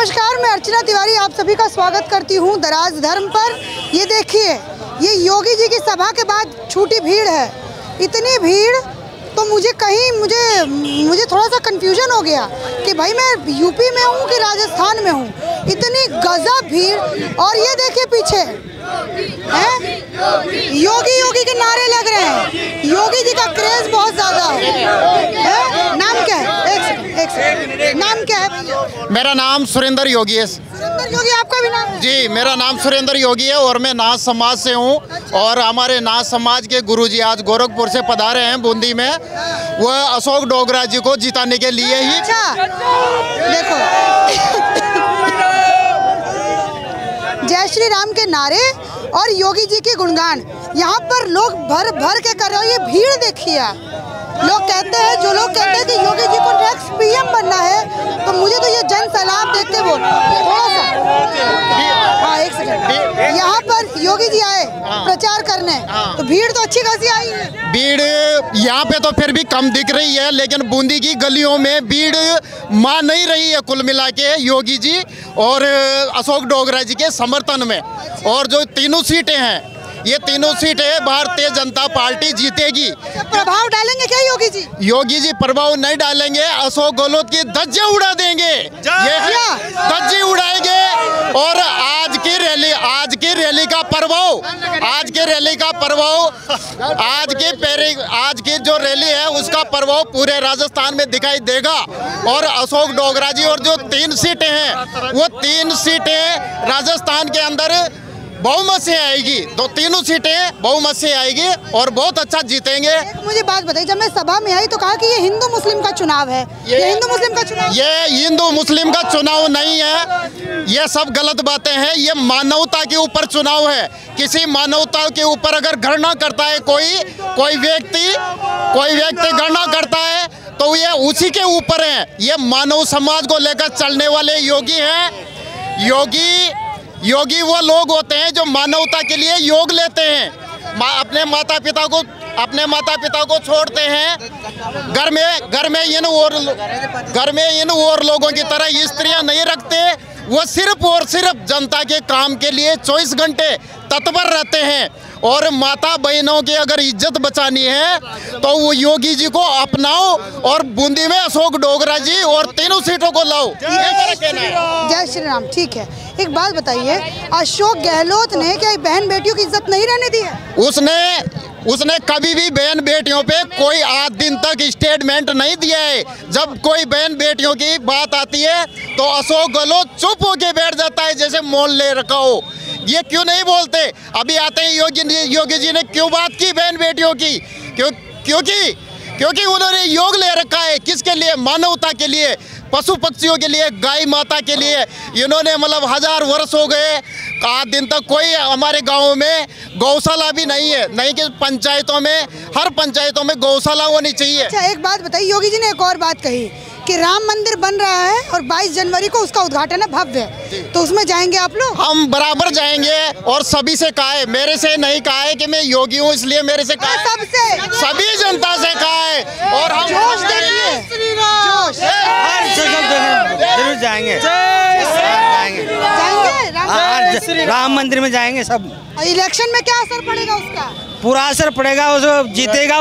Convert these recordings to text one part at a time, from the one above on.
नमस्कार, मैं अर्चना तिवारी आप सभी का स्वागत करती हूँ दराज धर्म पर। ये देखिए, ये योगी जी की सभा के बाद छूटी भीड़ है। इतनी भीड़ तो मुझे थोड़ा सा कंफ्यूजन हो गया कि भाई मैं यूपी में हूँ कि राजस्थान में हूँ। इतनी गजब भीड़। और ये देखिए पीछे हैं, योगी योगी के नारे लग रहे हैं। योगी जी का क्रेज बहुत ज्यादा है। नाम क्या है? एक सेकंड, नाम क्या है? मेरा नाम सुरेंद्र योगी है। सुरेंद्र योगी, आपका भी नाम है? जी, मेरा नाम सुरेंद्र योगी है और मैं नाथ समाज से हूँ। और हमारे नाथ समाज के गुरुजी आज गोरखपुर से पधारे हैं बूंदी में। वह अशोक डोगरा जी को जिताने के लिए ही। अच्छा देखो, जय श्री राम के नारे और योगी जी के गुणगान यहाँ पर लोग भर भर के कर रहे हो। ये भीड़ देखिए। लोग कहते हैं, जो लोग कहते हैं कि योगी जी को नेक्स्ट पीएम बनना है, तो मुझे तो ये जन सैलाब देख के बोल थोड़ा सा। हाँ, एक सेकंड। यहाँ पर योगी जी आए प्रचार करने, तो भीड़ तो अच्छी खासी आई है। भीड़ यहाँ पे तो फिर भी कम दिख रही है, लेकिन बूंदी की गलियों में भीड़ मान नहीं रही है कुल मिला के योगी जी और अशोक डोगरा जी के समर्थन में। और जो तीनों सीटें हैं, ये तीनों सीटें भारतीय जनता पार्टी जीतेगी। प्रभाव डालेंगे क्या योगी जी? योगी जी प्रभाव नहीं डालेंगे, अशोक गहलोत की धज्जियां उड़ा देंगे। ये धज्जी उड़ाएंगे। और आज की रैली का प्रभाव, आज की जो रैली है उसका प्रभाव पूरे राजस्थान में दिखाई देगा। और अशोक डोगरा जी और जो 3 सीटें हैं, वो 3 सीटें राजस्थान के अंदर बहुमत से आएगी। तो तीनों सीटें बहुमत से आएगी और बहुत अच्छा जीतेंगे। मुझे बात बताइए, जब मैं सभा में आई तो कहा कि ये हिंदू मुस्लिम का चुनाव है। ये हिंदू मुस्लिम का चुनाव? ये हिंदू मुस्लिम का चुनाव नहीं है। ये सब गलत बातें हैं। ये मानवता के ऊपर चुनाव है। किसी मानवता के ऊपर अगर घृणा करता है कोई व्यक्ति घृणा करता है, तो ये उसी के ऊपर है। ये मानव समाज को लेकर चलने वाले योगी हैं। योगी वो लोग होते हैं जो मानवता के लिए योग लेते हैं। अपने माता पिता को छोड़ते हैं। घर में इन और लोगों की तरह स्त्रियां नहीं रखते। वो सिर्फ और सिर्फ जनता के काम के लिए 24 घंटे तत्पर रहते हैं। और माता बहनों की अगर इज्जत बचानी है तो वो योगी जी को अपनाओ और बूंदी में अशोक डोगरा जी और तीनों सीटों को लाओ। जय श्री राम। ठीक है, एक बात बताइए, अशोक गहलोत ने क्या बहन बेटियों की इज्जत नहीं रहने दी है? उसने कभी भी बहन बेटियों पे कोई आज दिन तक स्टेटमेंट नहीं दिया है। जब कोई बहन बेटियों की बात आती है तो अशोक गहलोत चुप होके बैठ जाता है, जैसे मोल ले रखा हो। ये क्यों नहीं बोलते? अभी आते हैं योगी जी ने क्यों बात की बहन बेटियों की? क्योंकि उन्होंने योग ले रखा है। किसके लिए? मानवता के लिए, पशु पक्षियों के लिए, गाय माता के लिए। इन्होंने मतलब 1000 वर्ष हो गए, आज दिन तक कोई हमारे गाँव में गौशाला भी नहीं है। नहीं कि हर पंचायतों में गौशाला होनी चाहिए। अच्छा, एक बात बताइए, योगी जी ने एक और बात कही कि राम मंदिर बन रहा है और 22 जनवरी को उसका उद्घाटन है भव्य, तो उसमें जाएंगे आप लोग? हम बराबर जाएंगे। और सभी से कहा है, मेरे से नहीं कहा है कि मैं योगी हूँ इसलिए मेरे से कहा है, सबसे, सभी जनता से कहा है। और हम जोश देखिए, जोश। जरूर जाएंगे राम मंदिर में जाएंगे सब। इलेक्शन में क्या असर पड़ेगा उसका? पूरा असर पड़ेगा, वो जीतेगा।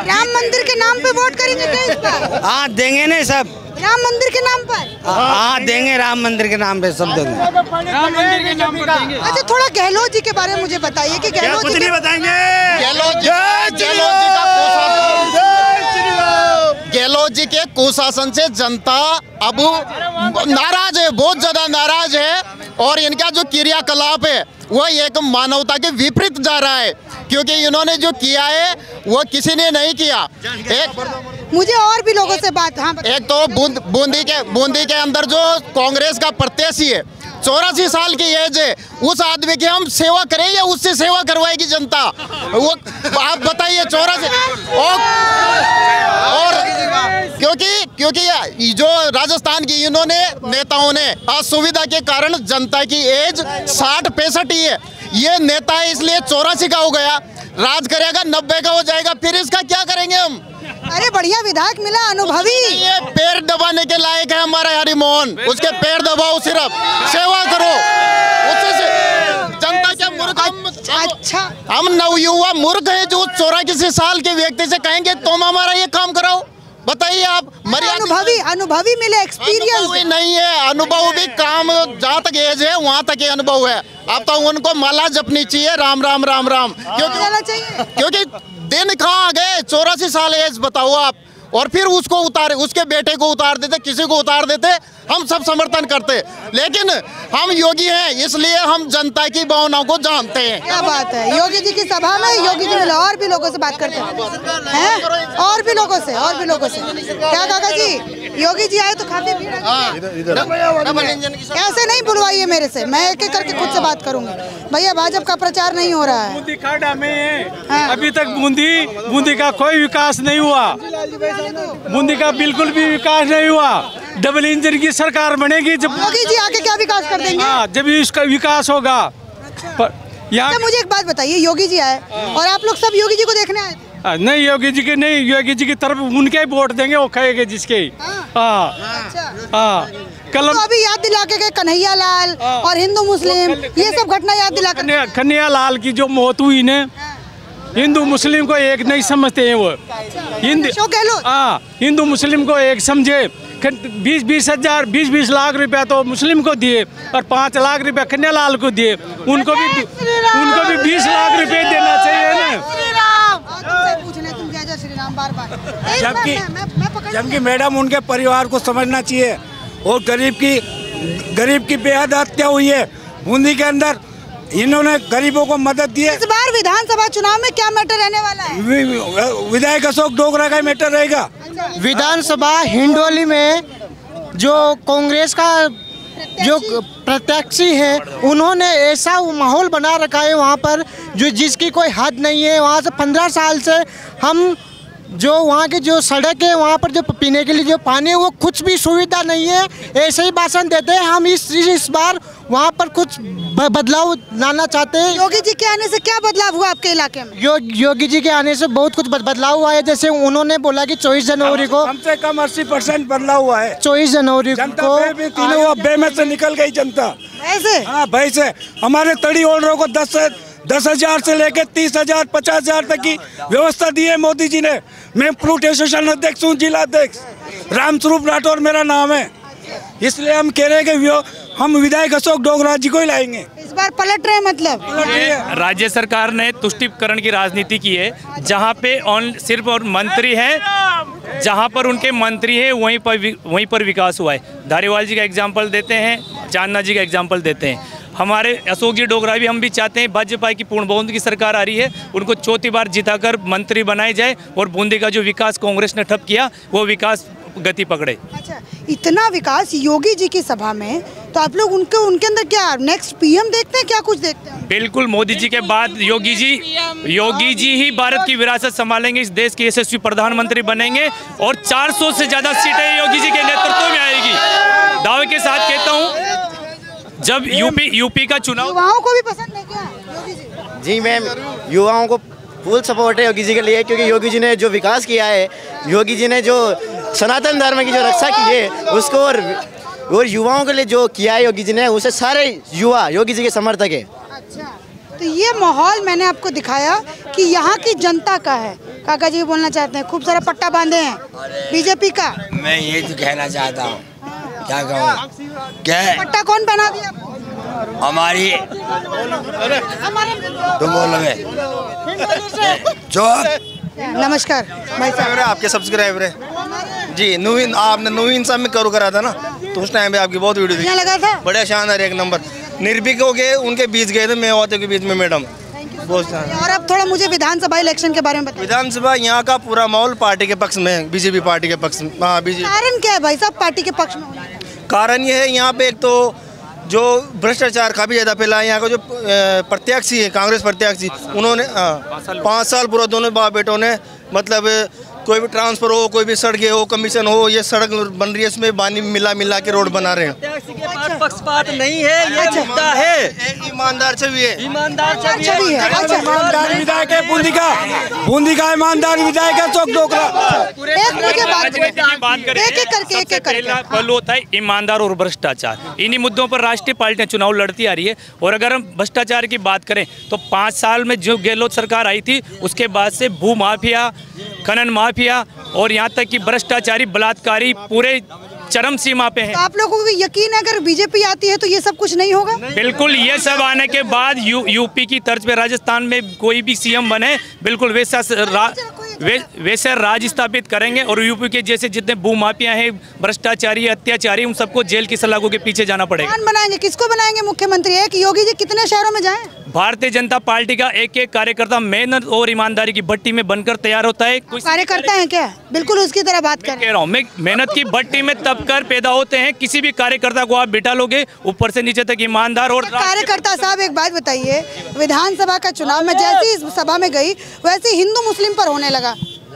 राम मंदिर के नाम पे वोट करेंगे क्या इस बार? हाँ, देंगे नहीं सब। राम मंदिर के नाम पर? हाँ, देंगे राम मंदिर के नाम पे सब देंगे। राम मंदिर के नाम पर देंगे। अच्छा, थोड़ा गहलोत जी के बारे में मुझे बताइए कि गहलोत जी गहलोत जी के कुशासन से जनता अब नाराज है, बहुत ज्यादा नाराज है। और इनका जो क्रियाकलाप है वो एक मानवता के विपरीत जा रहा है, क्योंकि इन्होंने जो किया है वो किसी ने नहीं किया। मुझे और भी लोगों से बात। हाँ, एक तो बूंदी के अंदर जो कांग्रेस का प्रत्याशी है, 84 साल की एज है, उस आदमी की हम सेवा करें या उससे सेवा करवाएगी जनता? वो आप बताइए। 84 और क्योंकि जो राजस्थान की इन्होंने नेताओं ने असुविधा के कारण जनता की एज 60-65 ही है। ये नेता है इसलिए 84 का हो गया, राज करेगा 90 का हो जाएगा, फिर इसका क्या करेंगे हम? अरे बढ़िया विधायक मिला, अनुभवी। ये पैर दबाने के लायक है हमारा हरिमोहन, उसके पैर दबाओ, सिर्फ सेवा करो, उससे जनता के मूर्ख अच्छा, हम नवयुवा मूर्ख है जो 84 साल के व्यक्ति से कहेंगे तुम हमारा ये काम कराओ? बताइए आप। अनुभवी मिले, एक्सपीरियंस नहीं है, अनुभव भी काम जहाँ तक एज है वहाँ तक ये अनुभव है। अब तो उनको माला जपनी चाहिए, राम राम राम राम, क्योंकि दिन कहाँ आ गए, 84 साल एज, बताओ आप। और फिर उसको उतारे, उसके बेटे को उतार देते, किसी को उतार देते, हम सब समर्थन करते। लेकिन हम योगी हैं, इसलिए हम जनता की भावनाओं को जानते हैं। क्या बात है, योगी जी की सभा में योगी जी मिले, और भी लोगों से बात करते हैं, और भी लोगों से क्या काका जी, योगी जी आए तो काफी भीड़ है। ऐसे नहीं बुलवाइए मेरे से, मैं एक एक करके खुद से बात करूंगी। भैया भाजपा का प्रचार नहीं हो रहा है। बूंदी खाड़ा में है, अभी तक बूंदी का कोई विकास नहीं हुआ, बूंदी का बिल्कुल भी विकास नहीं हुआ। डबल इंजन की सरकार बनेगी जब योगी जी आके क्या विकास कर देंगे? हाँ, जब इसका विकास होगा। यहाँ मुझे एक बात बताइए, योगी जी आए और आप लोग सब योगी जी को देखने आए थे? नहीं, योगी जी के नहीं, योगी जी की तरफ उनके ही वोट देंगे, वो कहेंगे जिसके। हाँ, कल तो अभी याद दिला के गए कन्हैया लाल और हिंदू मुस्लिम, ये सब घटना याद दिला के। कन्हैया लाल की जो मौत हुई ने, हिंदू मुस्लिम को एक नहीं समझते हैं वो। हिंदू मुस्लिम को एक समझे। 20 लाख रुपया तो मुस्लिम को दिए और 5 लाख रुपया कन्हैया लाल को दिए। उनको भी 20 लाख रुपए देना चाहिए ना। जबकि मैडम उनके परिवार को समझना चाहिए। और गरीब की बेहद हत्या हुई है बूंदी के अंदर, इन्होंने गरीबों को मदद दी है। इस बार विधानसभा चुनाव में क्या मैटर रहने वाला है? विधायक अशोक डोगरा का मैटर रहेगा। विधानसभा हिंडोली में जो कांग्रेस का जो प्रत्याशी है, उन्होंने ऐसा माहौल बना रखा है वहाँ पर जो जिसकी कोई हद नहीं है। वहाँ से 15 साल से हम जो वहाँ की जो सड़क है, वहाँ पर जो पीने के लिए जो पानी है, वो कुछ भी सुविधा नहीं है, ऐसे ही भाषण देते हैं। हम इस बार वहाँ पर कुछ बदलाव लाना चाहते हैं। योगी जी के आने से क्या बदलाव हुआ आपके इलाके में? योगी जी के आने से बहुत कुछ बदलाव हुआ है। जैसे उन्होंने बोला कि 24 जनवरी को कम से कम 80% बदलाव हुआ है। 24 जनवरी को तीनों बे में से निकल गई जनता। ऐसे? हाँ भाई से हमारे तड़ी ओनरों को 10,000 से लेकर 30,000 50,000 तक की व्यवस्था दी है मोदी जी ने। मैं फ्रूट एसोसिएशन अध्यक्ष हूँ, जिला अध्यक्ष रामस्वरूप राठौर मेरा नाम है। इसलिए हम कह रहे हैं कि हम विधायक अशोक डोगरा जी को ही लाएंगे। इस बार पलट रहे, मतलब राज्य सरकार ने तुष्टिकरण की राजनीति की है, जहाँ पे सिर्फ और मंत्री हैं, जहाँ पर उनके मंत्री हैं वहीं पर विकास हुआ है। धारीवाल जी का एग्जाम्पल देते हैं, चांदना जी का एग्जाम्पल देते हैं। हमारे अशोक जी डोगरा भी हम भी चाहते हैं भाजपा की पूर्ण बहुमत की सरकार आ रही है, उनको चौथी बार जिताकर मंत्री बनाए जाए और बूंदी का जो विकास कांग्रेस ने ठप किया वो विकास गति पकड़े। अच्छा, इतना विकास योगी जी की सभा में, तो आप लोग उनके अंदर क्या नेक्स्ट पीएम देखते हैं, क्या कुछ देखते हैं? बिल्कुल, मोदी जी के बाद योगी जी ही भारत की विरासत संभालेंगे, इस देश के यशस्वी प्रधानमंत्री बनेंगे और 400 से ज्यादा सीटें योगी जी के नेतृत्व में आएगी। दावे के साथ कहता हूँ, जब यूपी का चुनाव, युवाओं को भी पसंद है क्या योगी जी? जी मैम, युवाओं को फुल सपोर्ट है योगी जी के लिए, क्योंकि योगी जी ने जो विकास किया है, योगी जी ने जो सनातन धर्म की जो रक्षा की है उसको, और युवाओं के लिए जो किया है योगी जी ने, उसे सारे युवा योगी जी के समर्थक है। अच्छा, तो ये माहौल मैंने आपको दिखाया कि यहाँ की जनता का है। काका जी बोलना चाहते हैं, खूब सारा पट्टा बांधे हैं बीजेपी का। मैं ये तो कहना चाहता हूँ, क्या कहूँ, क्या पट्टा कौन पहना दिया? हमारी तुम बोलोगे जो। नमस्कार भाई साहब, आपके सब्सक्राइबर है जी। नवीन, आपने नवीन साहब में करो करा था ना, तो उस टाइम पे आपकी बहुत वीडियो थी, लगा था बढ़िया शानदार एक नंबर। निर्भीक हो गए, उनके बीच गए थे, मेवाते के बीच में मैडम। और अब थोड़ा मुझे विधानसभा इलेक्शन के बारे में बताइए। विधानसभा यहाँ का पूरा माहौल पार्टी के पक्ष में है, बीजेपी पार्टी के पक्ष में। हाँ, बीजेपी। कारण क्या है भाई साहब पार्टी के पक्ष में? कारण ये है, यहाँ पे एक तो जो भ्रष्टाचार काफ़ी ज़्यादा फैला है। यहाँ का जो प्रत्याशी है, कांग्रेस प्रत्याशी, उन्होंने 5 साल पूरा दोनों बाप बेटों ने मतलब कोई भी ट्रांसफर हो, कोई भी सड़कें हो, कमीशन हो, ये सड़क बन रही है, इसमें पानी मिला के रोड बना रहे हैं। टैक्स के पास पक्षपात नहीं है, ये मुद्दा है। एक ईमानदार छवि है, ईमानदार छवि है। ईमानदार विधायक है बूंदी का ईमानदार विधायक है चौक डोकरा। एक पहलू होता है ईमानदार और भ्रष्टाचार। इन्हीं मुद्दों पर राष्ट्रीय पार्टियां चुनाव लड़ती आ रही है। और अगर हम भ्रष्टाचार की बात करें तो 5 साल में जो गहलोत सरकार आई थी उसके बाद से भू माफिया, खनन माफिया और यहाँ तक कि भ्रष्टाचारी, बलात्कारी पूरे चरम सीमा पे है। तो आप लोगों को यकीन है अगर बीजेपी आती है तो ये सब कुछ नहीं होगा? बिल्कुल, ये सब आने के बाद यूपी की तर्ज पे राजस्थान में कोई भी सीएम बने बिल्कुल वैसे राज स्थापित करेंगे। और यूपी के जैसे जितने भूमाफिया हैं, भ्रष्टाचारी, अत्याचारी, उन सबको जेल की सलाखों के पीछे जाना पड़ेगा। कौन बनाएंगे, किसको बनाएंगे मुख्यमंत्री? है कि योगी जी कितने शहरों में जाएं? भारतीय जनता पार्टी का एक एक कार्यकर्ता मेहनत और ईमानदारी की भट्टी में बनकर तैयार होता है। कोई कार्यकर्ता है क्या? बिल्कुल उसकी तरह बात कर रहा हूँ मैं। मेहनत की भट्टी में तब कर पैदा होते हैं। किसी भी कार्यकर्ता को आप बिठा लोगे ऊपर से नीचे तक ईमानदार और कार्यकर्ता। साहब एक बात बताइए, विधानसभा का चुनाव में जैसी इस सभा में गई वैसे हिंदू मुस्लिम पर होने लगा।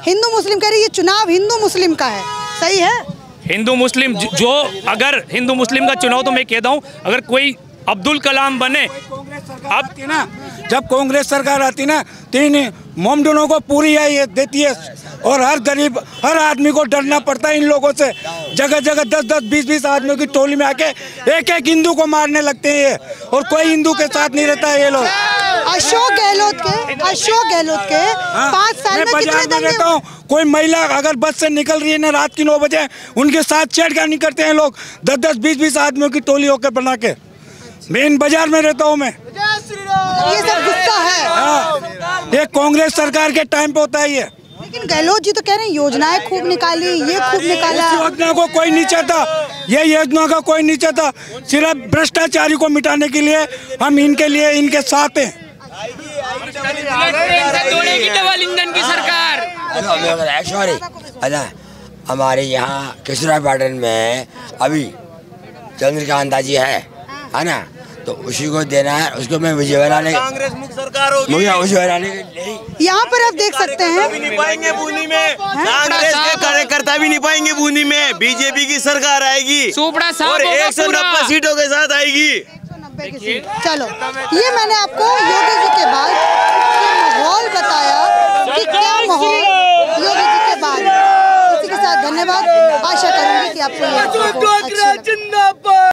हिंदू मुस्लिम कह रही ये चुनाव हिंदू मुस्लिम का है, सही है? हिंदू मुस्लिम जो अगर हिंदू मुस्लिम का चुनाव, तो मैं कहता हूँ अगर कोई अब्दुल कलाम बने, अब ना जब कांग्रेस सरकार आती ना तीन मोमडनों को पूरी देती है और हर गरीब, हर आदमी को डरना पड़ता है इन लोगों से। जगह जगह 10-10, 20-20 आदमियों की टोली में आके एक एक हिंदू को मारने लगते हैं ये, और कोई हिंदू के साथ नहीं रहता है ये लोग। अशोक गहलोत के 5 साल में कितने दंगे रहता हूँ। कोई महिला अगर बस से निकल रही है ना रात की 9 बजे, उनके साथ छेड़खानी करते हैं लोग। 10-10, 20-20 आदमियों की टोली होकर बना के। मेन बाजार में रहता हूँ मैं। ये सब गुस्सा है। ये कांग्रेस सरकार के टाइम पे होता है ये। लेकिन गहलोत जी तो कह रहे हैं योजनाएं खूब निकाली, ये खूब निकाला। योजना को कोई नहीं चाहता, ये योजना का कोई नहीं चाहता। सिर्फ भ्रष्टाचारी को मिटाने के लिए हम इनके लिए इनके साथ हैं। डबल इंजन की सरकार। हमारे यहाँ किशोरापाटन में अभी चंद्रकांता जी है ना, तो उसी को देना है। उसको मैं विजय बनाने, कांग्रेस मुक्त सरकार होगी, विजय बनाने यहाँ पर आप देख सकते हैं भी नहीं पाएंगे बूंदी में। कांग्रेस के कार्यकर्ता भी नहीं पाएंगे बूंदी में। बीजेपी की सरकार आएगी और 190 सीटों के साथ आएगी। चलो, ये मैंने आपको योगी जी के बाद माहौल बताया कि क्या माहौल योगी जी के बाद। इसी के साथ धन्यवाद। आशा करूंगी कि आपको ये